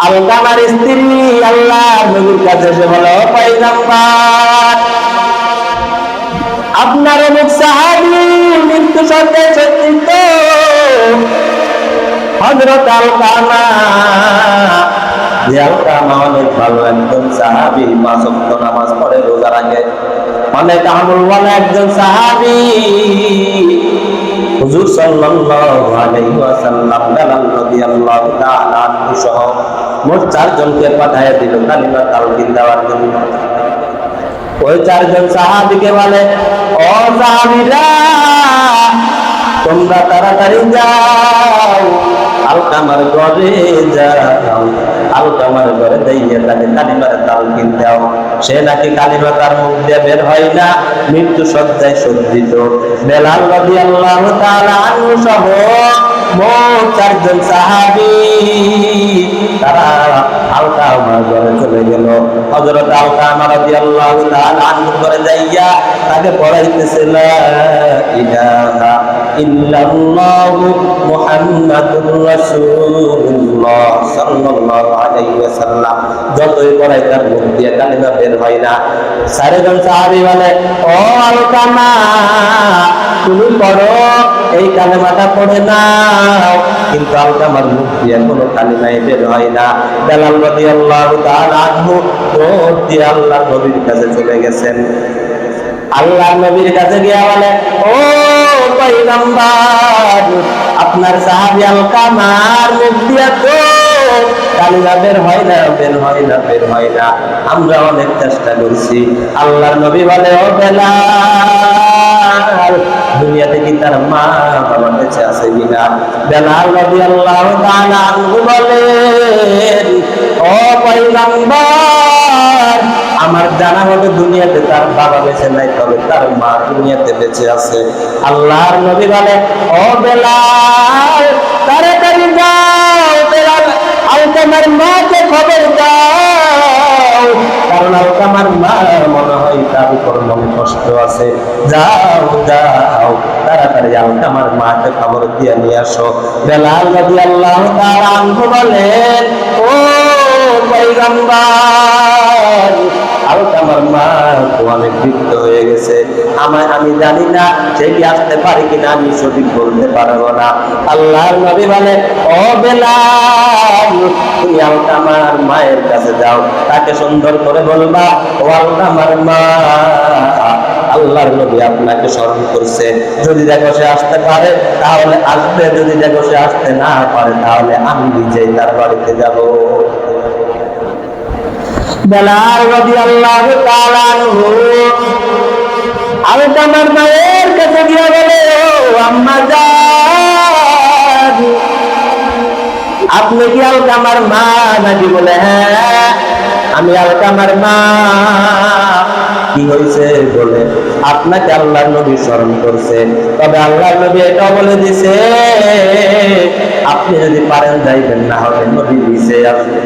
আলকামার স্ত্রী আল্লাহর নবীর কাছে এসে বলে, ও পয়গম্বর, আপনার অনেক সাহাবী মৃত্যু সজ্জায় সজ্জিত হযরত আলকামা, যে আলকামা অনেক ভালো একজন সাহাবী, 5 ওয়াক্ত নামাজ পড়ে, রোজা রাখে, অনেক আমলওয়ালা একজন সাহাবী। হুজুর সাল্লাল্লাহু আলাইহি ওয়াসাল্লাম বেলাল রাদিয়াল্লাহু তাআলা আনহু সহ মোট 4 জনকে পাঠিয়ে দিল কালিমা তাওহীদ দেওয়ার জন্য। ওই 4 জন সাহাবীকে বলে, ও সাহাবীরা, তোমরা তাড়াতাড়ি যাও, আলকামার ঘরে যাও, আলকামার ঘরে যাইয়া তাকে কালিমার তাওহীদ দাও। সে নাকি কালিমা তার মুখ দিয়ে বের হয় না, মৃত্যু সজ্জায় সজ্জিত। বেলাল রাদিয়াল্লাহু তাআলা আনহু সহ মোট 4 জন সাহাবী তারা আলকামার ঘরে চলে গেল। হযরত আলকামা রাদিয়াল্লাহু তাআলা আনহু ঘরে যাইয়া তাকে পড়াইতেছে, লা ইলাহা ইল্লাল্লাহু মুহাম্মাদুর রাসূলুল্লাহ সাল্লাল্লাহু আলাইহি ওয়াসাল্লাম। যতই পড়াই তার মুখ দিয়ে কালিমা বের হয় না। 4 জন সাহাবী বলে, ও আলকামা, তুমি পড়ো, এই কালেমাটা পড়ে নাও। কিন্তু আলকামার মুখ দিয়ে কোনো কালিমাই বের হয় না। বেলাল রাদিয়াল্লাহু তাআলা আনহু দৌড় দিয়ে আল্লাহর নবীর কাছে চলে গেছেন। আল্লাহর নবীর কাছে গিয়ে বলে, ও পয়গম্বর, আপনার সাহাবী আলকামার মুখ দিয়ে তো কালিমা বের হয় না, বের হয় না, বের হয় না, আমরা অনেক চেষ্টা করছি। আল্লাহর নবী বলে, ও বেলাল, দুনিয়াতে কি তার মা বাবা বেঁচে আছে কিনা? বেলাল রাদিয়াল্লাহু তাআলা আনহু বলেন, ও পয়গম্বর, আমার জানা মতে দুনিয়াতে তার বাবা বেঁচে নাই, তবে তার মা দুনিয়াতে বেঁচে আছে। আল্লাহর নবী বলে, ও বেলাল, তাড়াতাড়ি যাও, বেলাল, আলকামার মাকে খবর দাও, কারণ আলকামার মা মনে হয় তার উপর মনে কষ্ট আছে। যাও যাও, তাড়াতাড়ি আলকামার মাকে খবর দিয়ে নিয়ে আসো। বেলাল রাদিয়াল্লাহু তাআলা আনহু বলেন, ও পয়গম্বর, আলকামার মা তো অনেক বৃদ্ধ হয়ে গেছে, আমি জানি না সে কি আসতে পারে কিনা, আমি সঠিক বলতে পারবো না। আল্লাহর নবী বলে, ও বেলাল, তুমি আলকামার মায়ের কাছে যাও, তাকে সুন্দর করে বলবা, ও আলকামার মা, আল্লাহর নবী আপনাকে স্মরণ করছে, যদি দেখো সে আসতে পারে তাহলে আসবে, যদি দেখো সে আসতে না পারে তাহলে আমি নিজেই তার বাড়িতে যাব। বেলাল রাদিয়াল্লাহু তাআলা আনহু আলকামার মায়ের কাছে গিয়ে বলে, ও আম্মা জান, আপনি কি আলকামার মা নাকি? বলে, হ্যাঁ, আমি আলকামার মা। কি হয়েছে? বলে, আপনাকে আল্লাহর নবী স্মরণ করছে, তবে আল্লাহর নবী এটা বলে দিছে, আপনি যদি পারেন যাইবেন, না হলে নবী দিছে আসবে।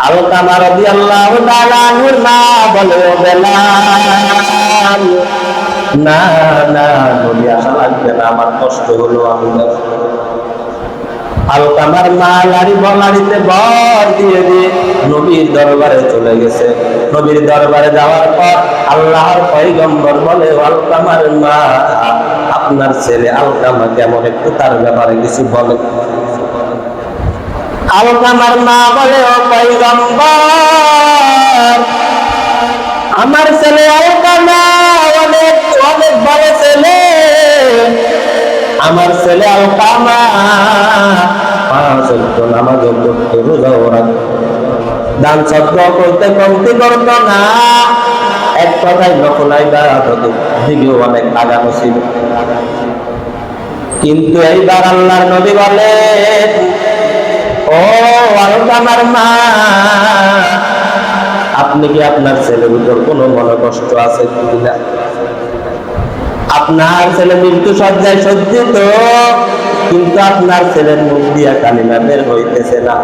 আলকামা রাদিয়াল্লাহু তাআলা আনহুর মা বলে, ও বেলাল, না না, নবী আসা লাগবে না, আমার কষ্ট হলো, আমি যাব। আলকামার মা লাড়িতে ভর দিয়ে দিয়ে নবীর দরবারে চলে গেছে। নবীর দরবারে যাওয়ার পর আল্লাহর পয়গম্বর বলে, আলকামার মা, আপনার ছেলে আলকামা কেমন, একটু তার ব্যাপারে কিছু বলে। আলকামার মা বলে, ও পয়গম্বর, আমার ছেলে আলকামা অনেক অনেক বড় ছেলে, আমার ছেলে আলকামা 5 ওয়াক্ত নামাজ পড়তো, রোজাও রাখতো, দান সদকা করতে কমতি করতো না, এক কথায় নফল ইবাদত দিকেও অনেক আগানো ছিল। কিন্তু এইবার আল্লাহর নবী বলেন, ও আলকামার মা, আপনি কি আপনার ছেলের উপর কোনো মনে কষ্ট আছে কিনা? আপনার ছেলে মৃত্যু সজ্জায় সজ্জিত, কিন্তু আপনার ছেলের মুখ দিয়া কালিমা বের হইতেছে না।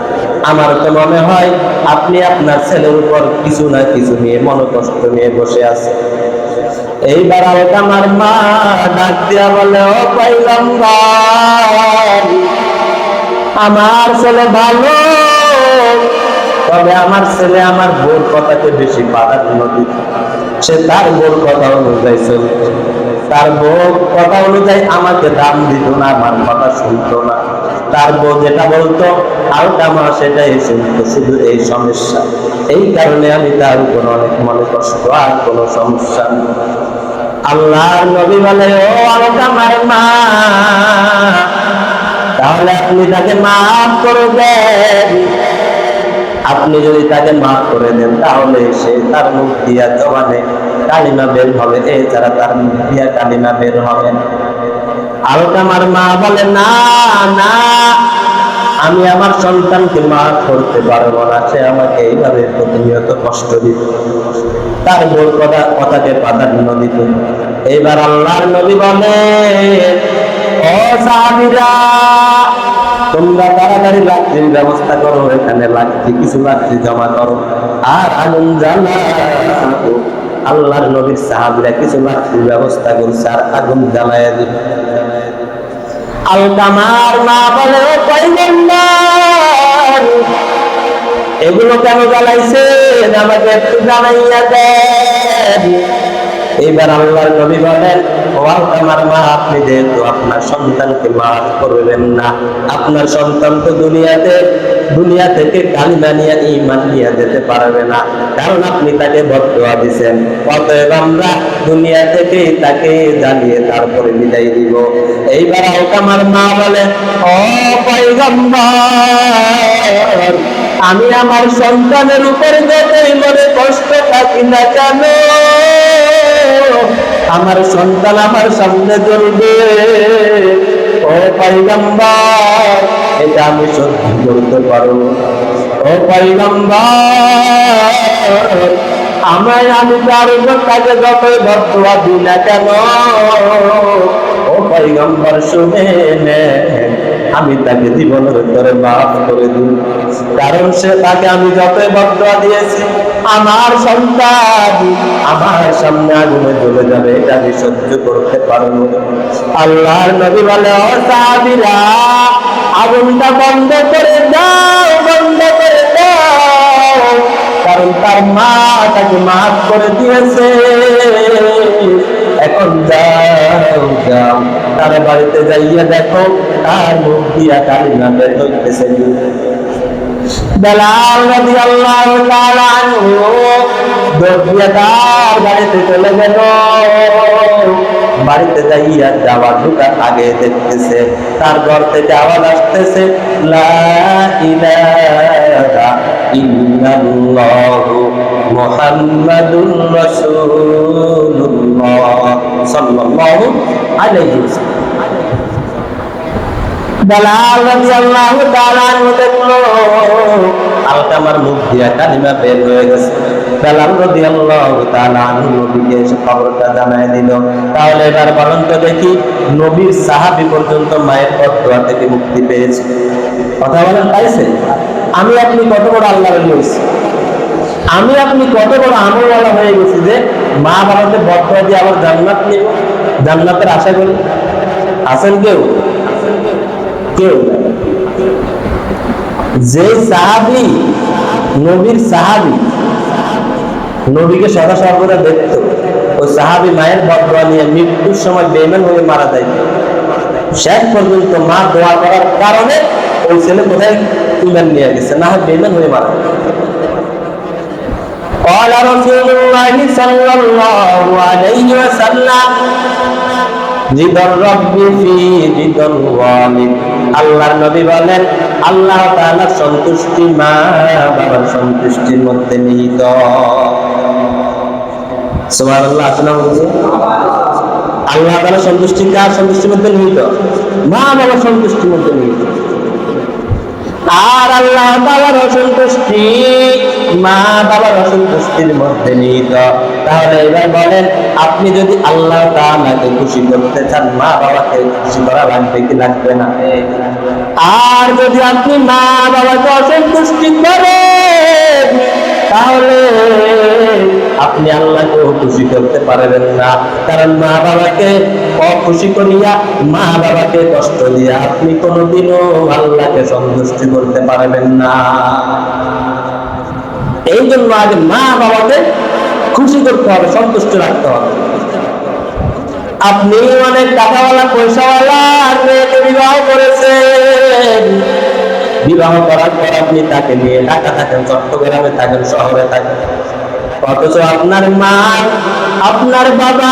আমার তো মনে হয় আপনি আপনার ছেলের উপর কিছু না কিছু নিয়ে মনোকষ্ট নিয়ে বসে আছে। এইবার আলকামার মা ডাক দিয়া বলে, ও পয়গম্বর, আমার ছেলে ভালো তবে আমার ছেলে আমার বউর কথাকে বেশি প্রাধান্য দিত। সে তার বউর কথা অনুযায়ী চলত, তার বউর কথা অনুযায়ী আমাকে দাম দিত না, আমার কথা শুনতো না। তার বউ যেটা বলতো আলকামা সেটাই শুনতো। শুধু এই সমস্যা, এই কারণে আমি তার উপর অনেক মনে কষ্ট, আর কোনো সমস্যা নেই। আল্লাহর নবী বলে, ও আলকামার মা, তাহলে আপনি তাকে মাফ করে দেন। আপনি যদি তাকে মাফ করে দেন তাহলে সে তার মুখ দিয়া জবানে কালিমা বের হবে, এছাড়া তার মুখ দিয়া কালিমা বের হবে না। আলকামার মা বলে, না না, আমি আমার সন্তানকে মাফ করতে পারবো না, সে আমাকে এইভাবে প্রতিনিয়ত কষ্ট দিত, তার বউর কথাকে প্রাধান্য দিত। এইবার আল্লাহর নবী বলে, ও সাহাবীরা, তোমরা তাড়াতাড়ি লাকড়ির ব্যবস্থা করো, এখানে কিছু লাকড়ি জমা করো আর আগুন জ্বালাও। আল্লাহর নবীর সাহাবীরা কিছু লাকড়ির ব্যবস্থা করছে আর আগুন জ্বালাইয়া দিল। আলকামার মা বলে, ও পয়গম্বর, এগুলো কেন জ্বালাইছেন, আমাকে একটু জানাইয়া দেন। এইবার আল্লাহর নবী বলেন, ও আলকামার মা, আপনি যেহেতু আপনার সন্তানকে মাফ করবেন না, আপনার সন্তান তো দুনিয়া থেকে কালিমা নিয়ে ঈমান নিয়ে যেতে পারবে না, কারণ আপনি তাকে বদদুয়া দিয়েছেন। অতএব আমরা দুনিয়া থেকে তাকে জ্বালিয়ে তারপরে বিদায় দিব। এইবার আলকামার মা বলে, ও পয়গম্বর, আমি আমার সন্তানের উপরে যতই মনে কষ্ট থাকি না কেন, আমার সন্তান আমার সামনে জ্বলবে। ও পয়গম্বর, এটা আমি সহ্য করতে পারবো। ও পয়গম্বর, আমি তার উপর তাকে যতই বদদুয়া দিই না কেন, ও পয়গম্বর শুনে নেন, আমি তাকে জীবনের ভিতরে মাফ করে দিই, কারণ সে তাকে আমি যতই বদদুয়া দিয়েছি, আমার সন্তান আমার সামনে আগুনে জ্বলে যাবে, এটা আমি সহ্য করতে পারবো। আল্লাহর নবী বলে, ও সাহাবীরা, আগুনটা বন্ধ করে দাও, বন্ধ করে দাও, কারণ তার মা তাকে মাফ করে দিয়েছে। এখন যাও যাও, তার বাড়িতে যাইয়া দেখো তার মুখ দিয়া কালিমা বের হইতেছে। বেলাল রাদিয়াল্লাহু তাআলা আনহু দৌড়িয়া তার বাড়িতে চলে গেল। বাড়িতে যাইয়া যাওয়া ঢোকার আগে দেখতেছে তার ঘর থেকে আওয়াজ আসতেছে, লা ইলাহা ইল্লাল্লাহু মুহাম্মাদুর রাসূলুল্লাহ সাল্লাল্লাহু আলাইহি ওয়াসাল্লাম। বেলাল রাদিয়াল্লাহু তাআলা আনহু দেখলো আলকামার মুখ দিয়া কালিমা বের হয়ে গেছে। বেলাল রাদিয়াল্লাহু তাআলা আনহু নবীকে এসে খবরটা জানায় দিল। তাহলে এবার বলেন তো দেখি, নবীর সাহাবী পর্যন্ত মায়ের বদদুয়া থেকে মুক্তি পেয়েছে। কথা বলেন, পাইছে? আমি আপনি কত বড় আল্লাহর ওলি হইছি, আমি আপনি কত বড় আমলওয়ালা হয়ে গেছি যে মা বাবাকে বদদুয়া দিয়ে আবার জান্নাত নিব, জান্নাতের আশা করি। আছেন কেউ? কেউ? যে সাহাবী নবীর সাহাবী, নবীকে সদা সর্বদা দেখত, ওই সাহাবী মায়ের বদদুয়া নিয়ে মৃত্যুর সময় বেঈমান হয়ে মারা যায়। শেষ পর্যন্ত মা দোয়া করার কারণে ওই ছেলে কোথায় ঈমান নিয়ে গেছে, না হয় বেঈমান হয়ে মারা যায়। قال رسول الله صلى الله عليه وسلم রিদার রাব্বি ফি রিদাল ওয়ালিদ। আল্লাহর নবী বলেন, আল্লাহ তাআলার সন্তুষ্টি মা বাবার সন্তুষ্টির মধ্যে নিহিত। সুবহানাল্লাহ। আল্লাহ তাআলার সন্তুষ্টি কার সন্তুষ্টির মধ্যে নিহিত? মা বাবার সন্তুষ্টির মধ্যে নিহিত। আর আল্লাহ তাআলার অসন্তুষ্টি মা বাবার অসন্তুষ্টির মধ্যে নিহিত। তাহলে এবার বলেন, আপনি যদি আল্লাহ তাআলাকে খুশি করতে চান, মা বাবাকে খুশি করা লাগবে কি লাগবে না? আর যদি আপনি মা বাবাকে অসন্তুষ্টি করেন, তাহলে আপনি আল্লাহকেও খুশি করতে পারবেন না, কারণ মা বাবাকে অখুশি করিয়া, মা বাবাকে কষ্ট দিয়া আপনি কোনোদিনও আল্লাহকে সন্তুষ্টি করতে পারবেন না। এই জন্য আগে মা বাবাকে খুশি করতে হবে, সন্তুষ্ট রাখতে হবে। আপনি অনেক টাকাওয়ালা পয়সাওয়ালা মেয়েকে বিবাহ করেছেন, বিবাহ করার পর আপনি তাকে নিয়ে ঢাকা থাকেন, চট্টগ্রামে থাকেন, শহরে থাকেন, অথচ আপনার মা আপনার বাবা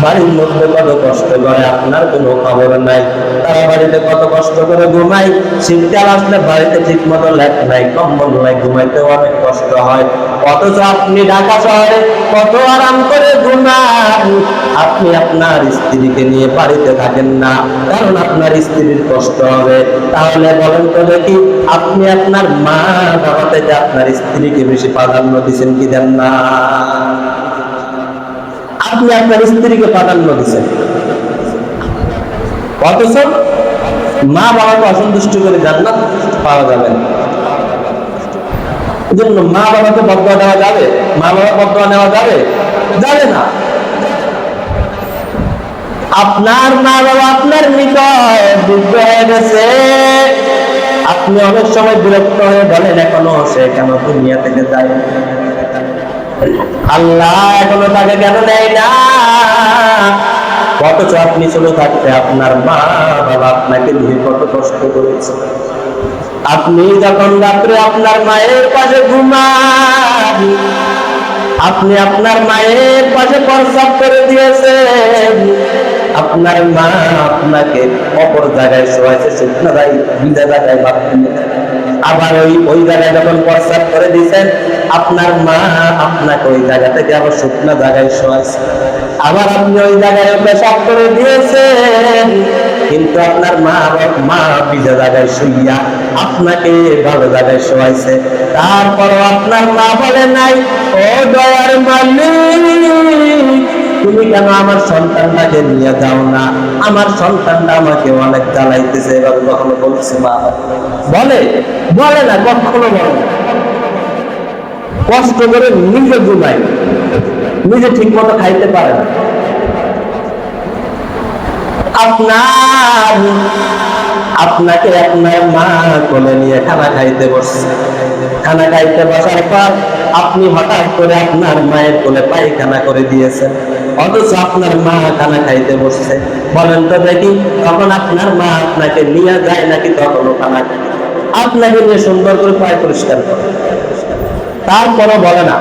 বাড়ির মধ্যে কত কষ্ট করে আপনার কোনো খবর নাই। তারা বাড়িতে কত কষ্ট করে ঘুমায়, শীতকাল আসলে বাড়িতে ঠিক মতো লেপ নাই, কম্বল নাই, ঘুমাইতে অনেক কষ্ট হয়। অথচ আপনি ঢাকা শহরে কত আরাম করে ঘুমান। আপনি আপনার স্ত্রীকে নিয়ে বাড়িতে থাকেন না, কারণ আপনার স্ত্রীর কষ্ট হবে। তাহলে বলেন তো দেখি, আপনি আপনার মা বাবা থেকে আপনার স্ত্রীকে বেশি প্রাধান্য দিচ্ছেন কি দেন না? আপনি আপনার স্ত্রীকে প্রাধান্য দিচ্ছেন, অথচ মা বাবাকে অসন্তুষ্ট করে জান্নাত পাওয়া যাবে না। এজন্য মা বাবাকে বদয়া দেওয়া যাবে? মা বাবা বদয়া নেওয়া যাবে? যাবে না। আপনার মা বাবা আপনার নিকট বৃদ্ধ হয়ে গেছে, আপনি অনেক সময় বিরক্ত হয়ে বলেন এখনো সে কেন দুনিয়া থেকে যায়, আল্লাহ এখনো তাকে কেন দেয় না। অথচ আপনি ছোট থাকতে আপনার মা বাবা আপনাকে নিয়ে কত কষ্ট করেছে। আপনি যখন রাত্রে আপনার মায়ের পাশে ঘুমান, আপনি আপনার মায়ের পাশে প্রস্রাব করে দিয়েছেন, আপনার মা আপনাকে অপর জায়গায় শোয়াইছে, শুকনো ভিজা জায়গায় বাথরুমে, আবার ওই জায়গায় যখন প্রস্রাব করে দিয়েছেন, আপনার মা আপনাকে ওই জায়গা থেকে আবার শুকনো জায়গায় শোয়াইছে, আবার আপনি ওই জায়গায় পেশাব করে দিয়েছেন, কিন্তু আপনার মা ভিজা জায়গায় শুইয়া আপনাকে ভালো জায়গায় শোয়াইছে। তারপরও আপনার মা বলে নাই, ও দয়ার মালিক, তুমি কেন আমার সন্তানটাকে নিয়ে যাও না, আমার সন্তানটা আমাকে অনেক জ্বালাইতেছে। এবার কখনো বলছে মা? বলে না, কখনো বলে না। কষ্ট করে নিজে ঘুমায়, নিজে ঠিক মতো খাইতে পারে না। আপনাকে আপনার মা কোলে নিয়ে খানা খাইতে বসছে, খানা খাইতে বসার পর আপনি হঠাৎ করে আপনার মায়ের কোলে পায়খানা করে দিয়েছেন, অথচ আপনার মা খানা খাইতে বসছে। বলেন তো দেখি, তখন আপনার মা আপনাকে নিয়ে যায় নাকি তখনও খানা আপনাকে নিয়ে সুন্দর করে পায় পরিষ্কার করে? তারপরও বলে না,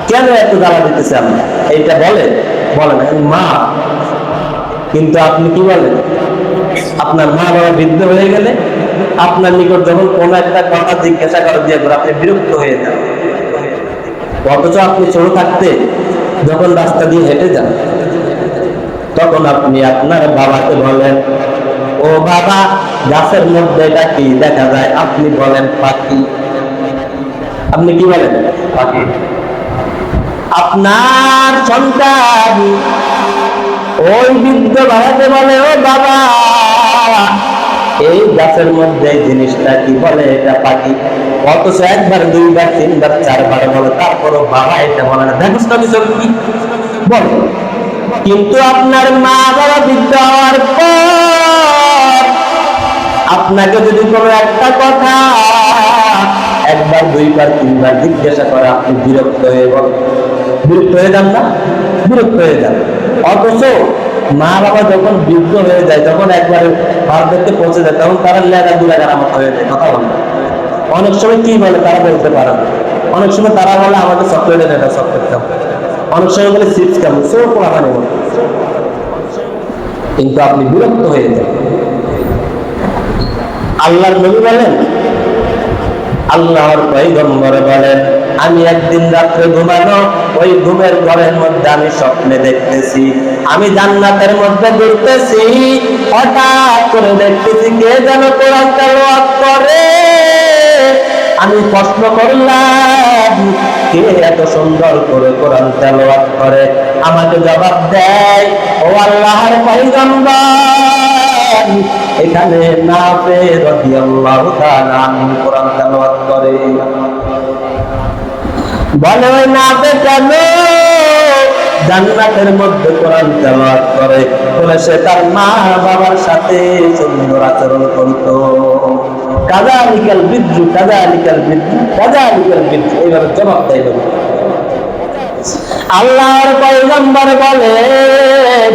কেন এত জ্বালা দিতেছে আমরা? এইটা বলে না মা। কিন্তু আপনি কি বলেন? আপনার মা বাবা বৃদ্ধ হয়ে গেলে আপনার নিকট যখন কোন একটা কথা জিজ্ঞাসা করে দিয়ে আপনি বিরক্ত হয়ে যান, অথচ আপনি ছোট থাকতে যখন রাস্তা দিয়ে হেঁটে যান, তখন আপনি আপনার বাবাকে বলেন, ও বাবা, গাছের মধ্যে এটা কি দেখা যায়? আপনি বলেন পাখি। আপনি কি বলেন? পাখি। আপনার সন্তান ওই বৃদ্ধ বাবাকে বলে, ও বাবা, এই গাছের মধ্যে জিনিসটা কি? বলে এটা পাখি। অথচ একবার, দুইবার, তিনবার, চারবার বলে, তারপরও বাবা এটা বলে না। দেখো কি বলে? কিন্তু আপনার মা বাবা বৃদ্ধ হওয়ার পর আপনাকে যদি কোনো একটা কথা একবার, দুইবার, তিনবার জিজ্ঞাসা করে, আপনি বিরক্ত হয়ে বলেন। বিরক্ত হয়ে যান না? বিরক্ত হয়ে যান। অথচ মা বাবা যখন বৃদ্ধ হয়ে যায়, যখন একবার ভারতকে পৌঁছে যায়, তখন তারা লেগা দুলাগার আমার হয়ে যায়। কথা বলে অনেক সময় কি বলে তারা বলতে পারে না। অনেক সময় তারা বলে আমাদের সফটওয়্যার এটা সফটওয়্যার কাম, অনেক সময় বলে চিপস কেমন, সব পড়াখানি বলে। কিন্তু আপনি বিরক্ত হয়ে যান। আল্লাহর নবী বলেন, আল্লাহর পয়গম্বর বলেন, আমি একদিন রাত্রে ঘুমানো, ওই ঘুমের ঘরের মধ্যে আমি স্বপ্নে দেখতেছি আমি জান্নাতের মধ্যে ঘুরতেছি, হঠাৎ করে দেখতেছি কে যেন কোরআন তেলাওয়াত করে। আমি প্রশ্ন করলাম, কে এত সুন্দর করে কোরআন তেলাওয়াত করে? আমাকে জবাব দেয়, ও আল্লাহর পয়গম্বর, এখানে নাফে রাদিয়াল্লাহু তাআলা আনহু কোরআন তেলাওয়াত করে। বলে, ওই নাফে কেন জান্নাতের মধ্যে কোরআন তেলাওয়াত করে? বলে সে তার মা বাবার সাথে সুন্দর আচরণ করত। কাযালিকাল বিদ্রু কাযালিকাল বিদ্রু কাযালিকাল বিদ্রু, এইভাবে জবাব দেয়। আল্লাহর পয়গম্বর বলেন,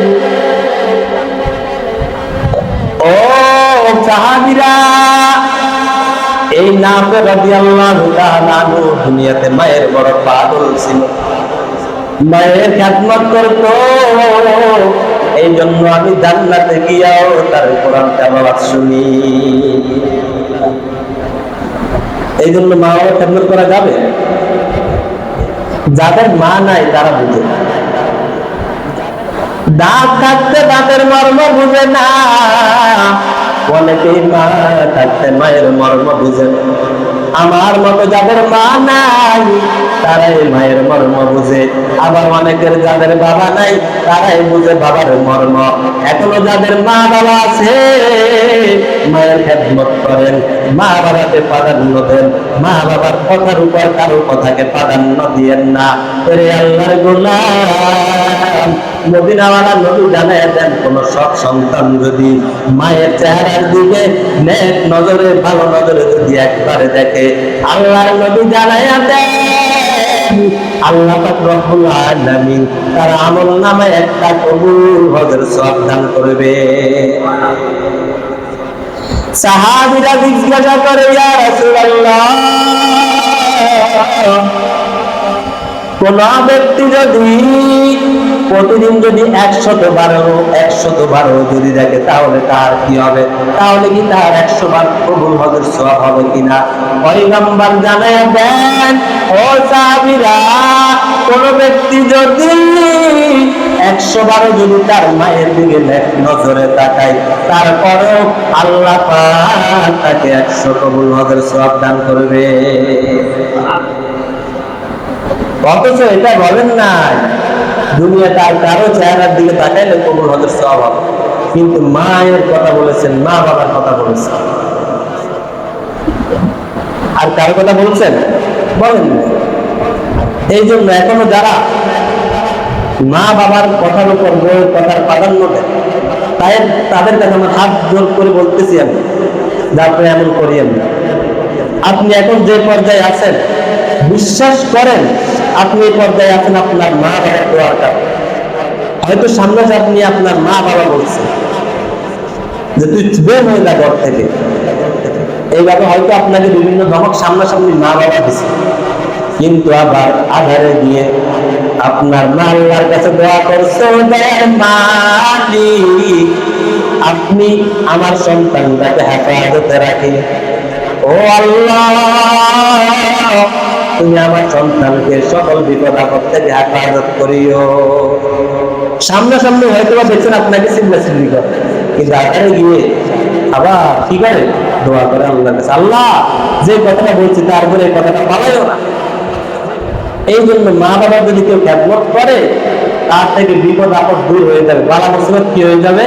ও সাহাবীরা, এই নাফে রাদিয়াল্লাহু তাআলা আনহু দুনিয়াতে মায়ের বড় পাগল ছিল, মায়ের খেদমত করতো। এই জন্য আমি জান্নাতে গিয়াও তার কোরআন তেলাওয়াত শুনি। এই জন্য মা বাবার খেদমত করা যাবে? যাদের মা নাই তারা বুঝে, দাঁত থাকতে দাঁতের মর্ম বুঝে না, অনেকেই মা থাকতে মায়ের মর্ম বুঝে না। আমার মতো যাদের মা নাই তারাই মায়ের মর্ম বুঝে, আবার অনেকের যাদের বাবা নাই তারাই বুঝে বাবার মর্ম। এখনো যাদের মা বাবা আছে মায়ের খেদমত করেন, মা বাবাকে প্রাধান্য দেন, মা বাবার কথার উপর কারো কথাকে প্রাধান্য দিয়েন না। এরে আল্লাহর গোলাম, মদিনাওয়ালা নবী জানায় দেন, কোন সৎ সন্তান যদি মায়ের চেহারার দিকে নেক নজরে, ভালো নজরে যদি একবারে দেখে, আল্লাহর নবী জানায় দেন আল্লাহ পাক রব্বুল আলামিন তার আমল নামে একটা কবুল হজের সওয়াব দান করবে। সাহাবীরা জিজ্ঞাসা করে, ইয়া রাসূলুল্লাহ, কোন ব্যক্তি যদি প্রতিদিন যদি 100 বার যদি দেখে তাহলে তার কি হবে? তাহলে কি তার 100 বার কবুল হজের সওয়াব হবে কিনা? পয়গম্বর জানায় দেন, ও সাহাবীরা, কোন ব্যক্তি যদি 100 বারও যদি তার মায়ের দিকে নজরে তাকায়, তারপরেও আল্লাহ পাক তাকে 100 কবুল হজের সওয়াব দান করবে। অথচ এটা বলেন নাই দুনিয়াতে আর কারো চেহারার দিকে তাকাইলে কবুল হজের সওয়াব হবে, কিন্তু মায়ের কথা বলেছেন, মা বাবার কথা বলেছেন। আর কার কথা বলছেন? বলেন না। এই জন্য এখনো যারা মা বাবার কথার উপর বউয়ের কথার প্রাধান্য দেয়, তাদের কাছে আমার হাত জোর করে বলতেছি আমি, যে আপনি এমন করিয়েন না। আপনি এখন যে পর্যায়ে আছেন, বিশ্বাস করেন আপনি এই পর্যায়ে আছেন আপনার মা বাবার দোয়ার কারণে। হয়তো সামনে আপনি আপনার মা বাবা বলছেন যে তুই বের হয়ে যা ঘর থেকে, এইভাবে হয়তো আপনাকে বিভিন্ন ধমক সামনাসামনি মা বাবা দিচ্ছে, কিন্তু আবার আধারে গিয়ে আপনার মা আল্লাহর কাছে দোয়া করছো, মালিক আপনি আমার সন্তানটাকে হেফাজতে রাখি, ও আল্লাহ তুমি আমার সন্তানকে সকল বিপদ আপদ থেকে হেফাজত করিও। সামনাসামনি হয়তো বা দেখছেন আপনাকে চিল্লাচিল্লি করে, কিন্তু আধারে গিয়ে আবার কি করে? দোয়া করে আল্লাহর কাছে, আল্লাহ যে কথাটা বলছি তারপরে এই কথাটা পালাইও না। এই জন্য মা বাবা যদি কেউ খেদমত করে তার থেকে বিপদ আপদ দূর হয়ে যাবে, বালা মুসিবত কি হয়ে যাবে?